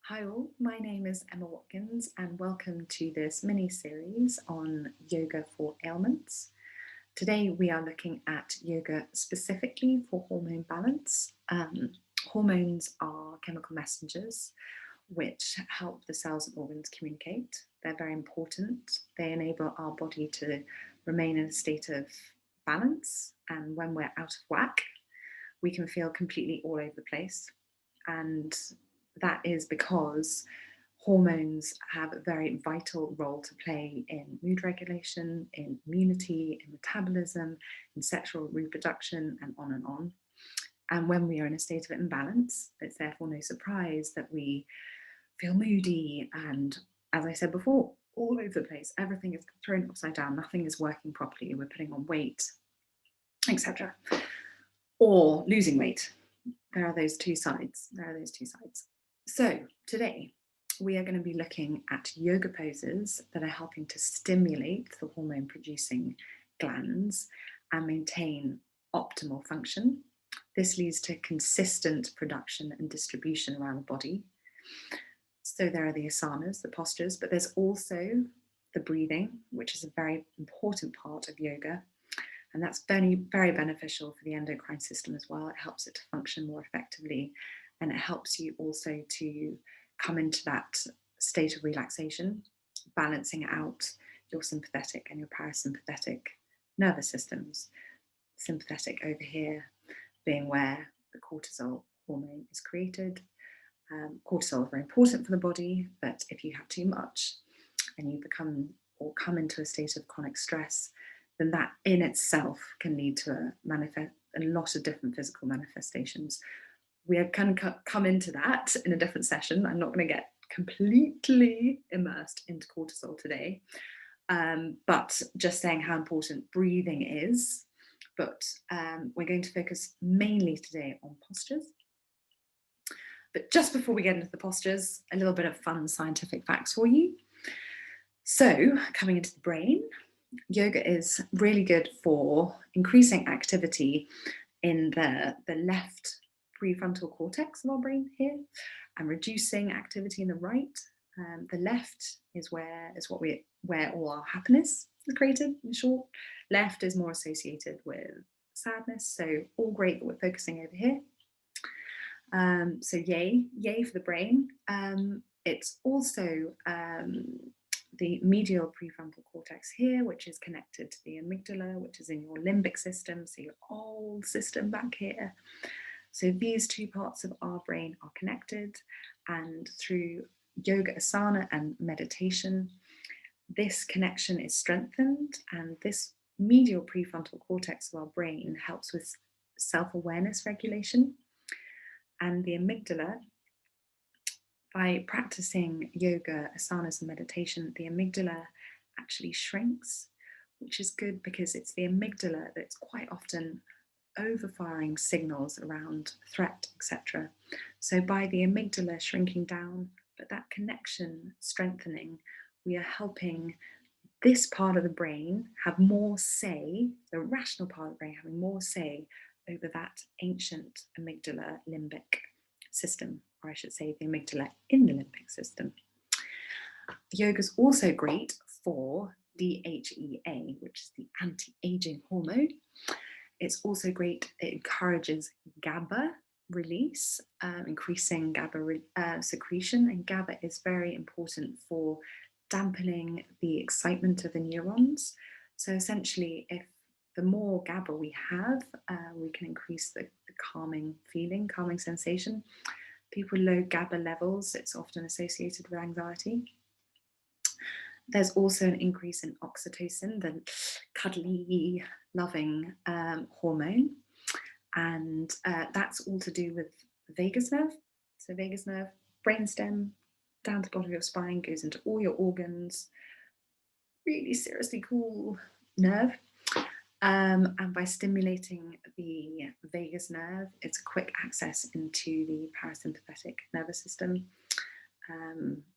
Hi all, my name is Emma Watkins and welcome to this mini-series on yoga for ailments. Today we are looking at yoga specifically for hormone balance. Hormones are chemical messengers which help the cells and organs communicate. They're very important. They enable our body to remain in a state of balance, and when we're out of whack, we can feel completely all over the place. And that is because hormones have a very vital role to play in mood regulation, in immunity, in metabolism, in sexual reproduction, and on and on. And when we are in a state of imbalance, it's therefore no surprise that we feel moody and, as I said before, all over the place. Everything is thrown upside down. Nothing is working properly. We're putting on weight, etc. Or losing weight. There are those two sides. So today we are going to be looking at yoga poses that are helping to stimulate the hormone producing glands and maintain optimal function. This leads to consistent production and distribution around the body. So there are the asanas, the postures, but there's also the breathing, which is a very important part of yoga. And that's very, very beneficial for the endocrine system as well. It helps it to function more effectively, and it helps you also to come into that state of relaxation, balancing out your sympathetic and your parasympathetic nervous systems. Sympathetic over here being where the cortisol hormone is created. Cortisol is very important for the body, but if you have too much and you become or come into a state of chronic stress, then that in itself can lead to a lot of different physical manifestations. We can come into that in a different session. I'm not going to get completely immersed into cortisol today, but just saying how important breathing is. But we're going to focus mainly today on postures. But just before we get into the postures, a little bit of fun scientific facts for you. So coming into the brain, yoga is really good for increasing activity in the left prefrontal cortex of our brain here, and reducing activity in the right. The left is where all our happiness is created. In short, left is more associated with sadness. So all great that we're focusing over here. So yay for the brain. It's also the medial prefrontal cortex here, which is connected to the amygdala, which is in your limbic system, so your old system back here. So these two parts of our brain are connected, and through yoga asana and meditation, this connection is strengthened, and this medial prefrontal cortex of our brain helps with self-awareness regulation. And the amygdala, by practicing yoga, asanas, and meditation, the amygdala actually shrinks, which is good because it's the amygdala that's quite often overfiring signals around threat, etc. So by the amygdala shrinking down, but that connection strengthening, we are helping this part of the brain have more say, the rational part of the brain having more say over that ancient amygdala limbic system, or I should say the amygdala in the limbic system. Yoga is also great for DHEA, which is the anti-aging hormone. It's also great, it encourages GABA release, increasing GABA secretion, and GABA is very important for dampening the excitement of the neurons. So essentially, if the more GABA we have, we can increase the calming feeling, calming sensation. People with low GABA levels, it's often associated with anxiety. There's also an increase in oxytocin, the cuddly, loving hormone, and that's all to do with the vagus nerve. So vagus nerve, brainstem, down to the bottom of your spine, goes into all your organs. Really seriously cool nerve. And by stimulating the vagus nerve, it's a quick access into the parasympathetic nervous system,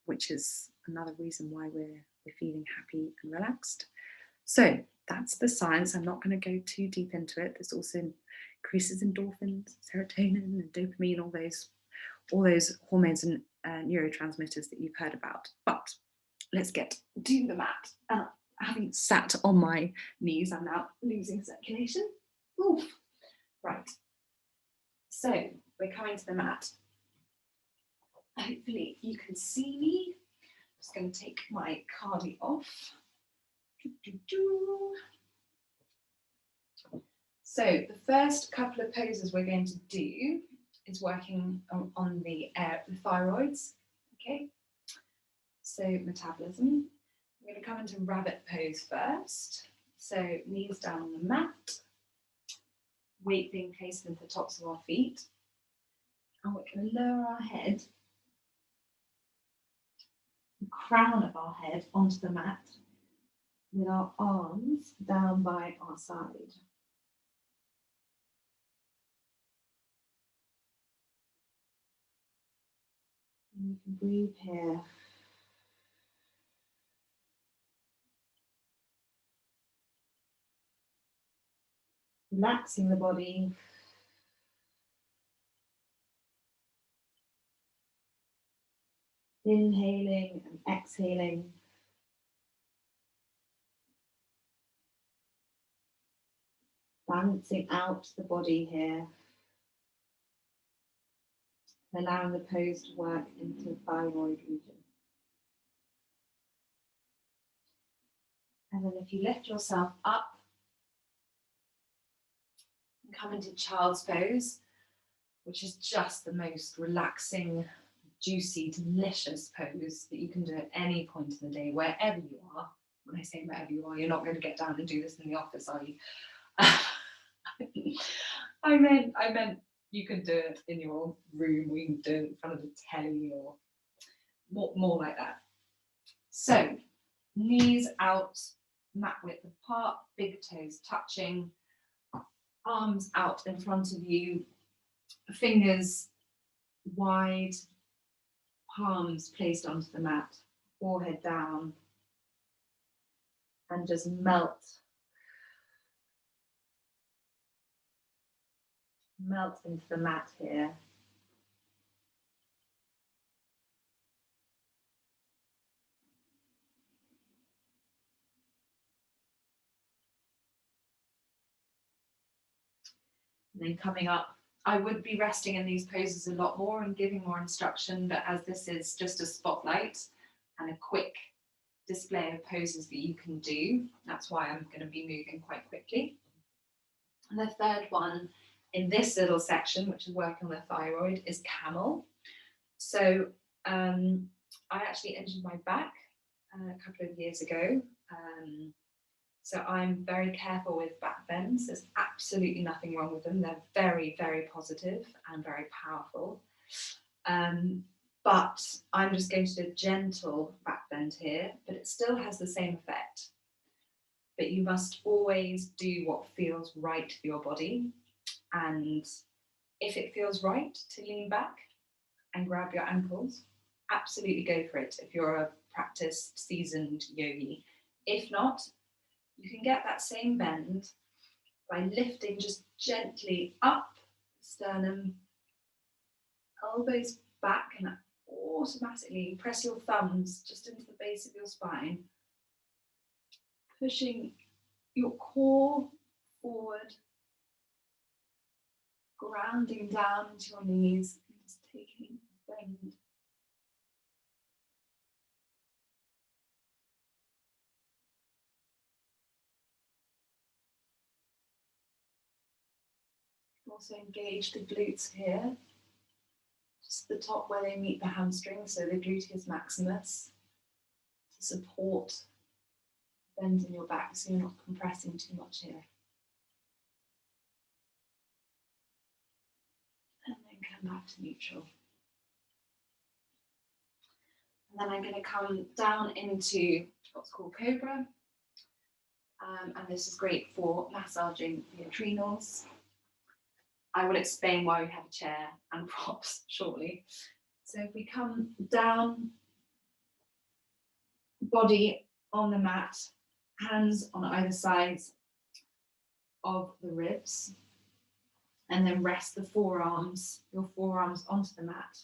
which is another reason why we're feeling happy and relaxed. So that's the science. I'm not going to go too deep into it. This also increases endorphins, serotonin, and dopamine, all those hormones and neurotransmitters that you've heard about. But let's get to the mat. Having sat on my knees, I'm now losing circulation. Oof. Right. So we're coming to the mat. Hopefully you can see me. I'm just going to take my cardi off. So the first couple of poses we're going to do is working on the thyroids. Okay. So metabolism. We're going to come into rabbit pose first. So knees down on the mat, weight being placed into the tops of our feet. And we're going to lower our head, the crown of our head onto the mat with our arms down by our side. And you can breathe here. Relaxing the body. Inhaling and exhaling. Balancing out the body here. Allowing the pose to work into the thyroid region. And then if you lift yourself up and come into child's pose, which is just the most relaxing, juicy, delicious pose that you can do at any point in the day, wherever you are. When I say wherever you are, you're not going to get down and do this in the office, are you? I meant you can do it in your room, or you can do it in front of the telly, or more like that. So, knees out, mat width apart, big toes touching, arms out in front of you, fingers wide, palms placed onto the mat, forehead down, and just melt into the mat here. And then coming up, I would be resting in these poses a lot more and giving more instruction, but as this is just a spotlight and a quick display of poses that you can do, that's why I'm going to be moving quite quickly. And the third one in this little section, which is working on the thyroid, is camel. So I actually injured my back a couple of years ago. So I'm very careful with back bends. There's absolutely nothing wrong with them. They're very, very positive and very powerful. But I'm just going to do a gentle back bend here, but it still has the same effect. But you must always do what feels right for your body. And if it feels right to lean back and grab your ankles, absolutely go for it if you're a practiced, seasoned yogi. If not, you can get that same bend by lifting just gently up, sternum, elbows back, and automatically press your thumbs just into the base of your spine, pushing your core forward, grounding down into your knees, and just taking a bend. Also engage the glutes here, just the top where they meet the hamstring, so the gluteus maximus, to support bend in your back so you're not compressing too much here. And then come back to neutral. And then I'm going to come down into what's called Cobra. And this is great for massaging the adrenals. I will explain why we have a chair and props shortly. So if we come down, body on the mat, hands on either sides of the ribs, and then rest your forearms onto the mat,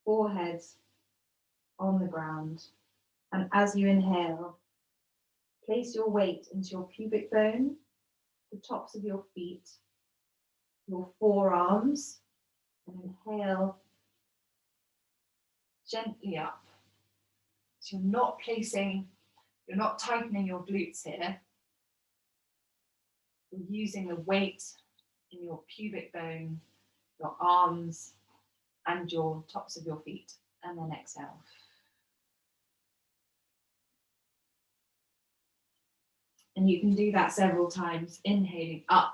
forehead on the ground. And as you inhale, place your weight into your pubic bone, the tops of your feet, your forearms, and inhale gently up. So you're not tightening your glutes here. You're using the weight in your pubic bone, your arms, and your tops of your feet. And then exhale. And you can do that several times, inhaling up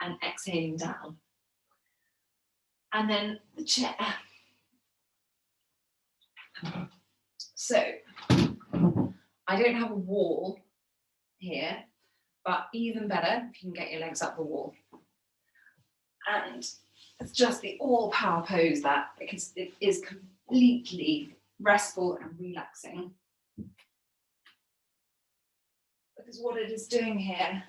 and exhaling down. And then the chair. So I don't have a wall here, but even better if you can get your legs up the wall. And it's just the all power pose that, because it is completely restful and relaxing. Because what it is doing here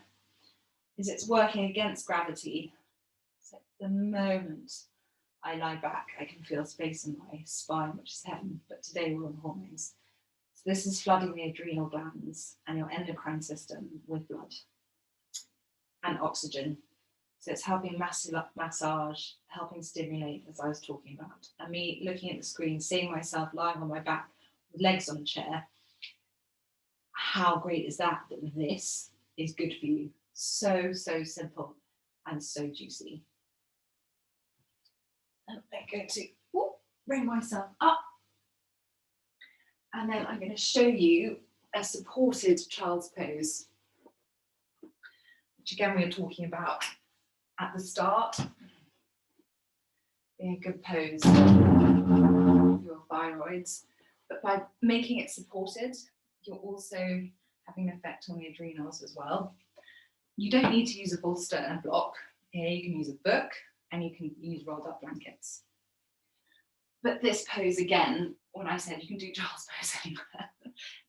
is it's working against gravity. So the moment I lie back, I can feel space in my spine, which is heaven, but today we're on hormones. So this is flooding the adrenal glands and your endocrine system with blood and oxygen. So it's helping massage, helping stimulate, as I was talking about. And me looking at the screen, seeing myself lying on my back with legs on a chair, how great is that this is good for you? So, so simple and so juicy. And I'm going to bring myself up. And then I'm going to show you a supported child's pose, which again we were talking about at the start. Being a good pose for your thyroids. But by making it supported, you're also having an effect on the adrenals as well. You don't need to use a bolster and a block. Here you can use a book and you can use rolled up blankets. But this pose again, when I said you can do child's pose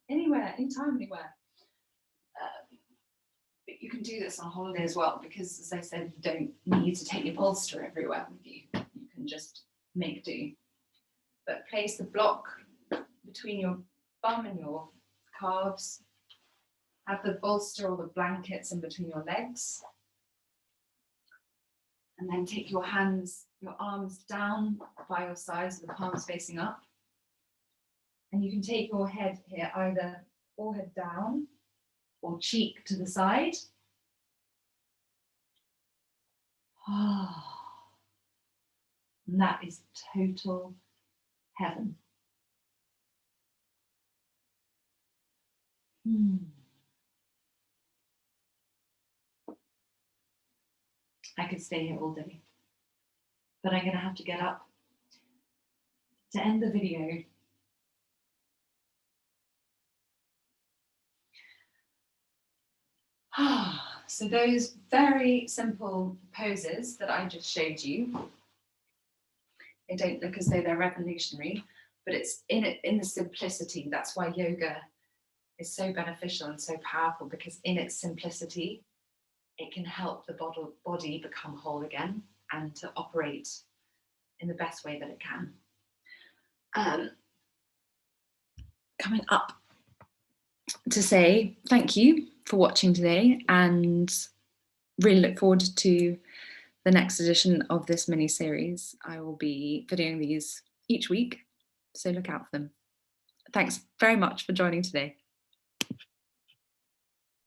anywhere, anytime, anywhere. But you can do this on holiday as well, because as I said, you don't need to take your bolster everywhere with you. You can just make do. But place the block between your bum and your calves. Have the bolster or the blankets in between your legs. And then take your arms down by your sides with the palms facing up. And you can take your head here, either forehead down or cheek to the side. And that is total heaven. I could stay here all day, but I'm going to have to get up to end the video. So those very simple poses that I just showed you, they don't look as though they're revolutionary, but it's in the simplicity. That's why yoga is so beneficial and so powerful, because in its simplicity, it can help the body become whole again and to operate in the best way that it can. Coming up to say thank you for watching today, and really look forward to the next edition of this mini series. I will be videoing these each week, so look out for them. Thanks very much for joining today.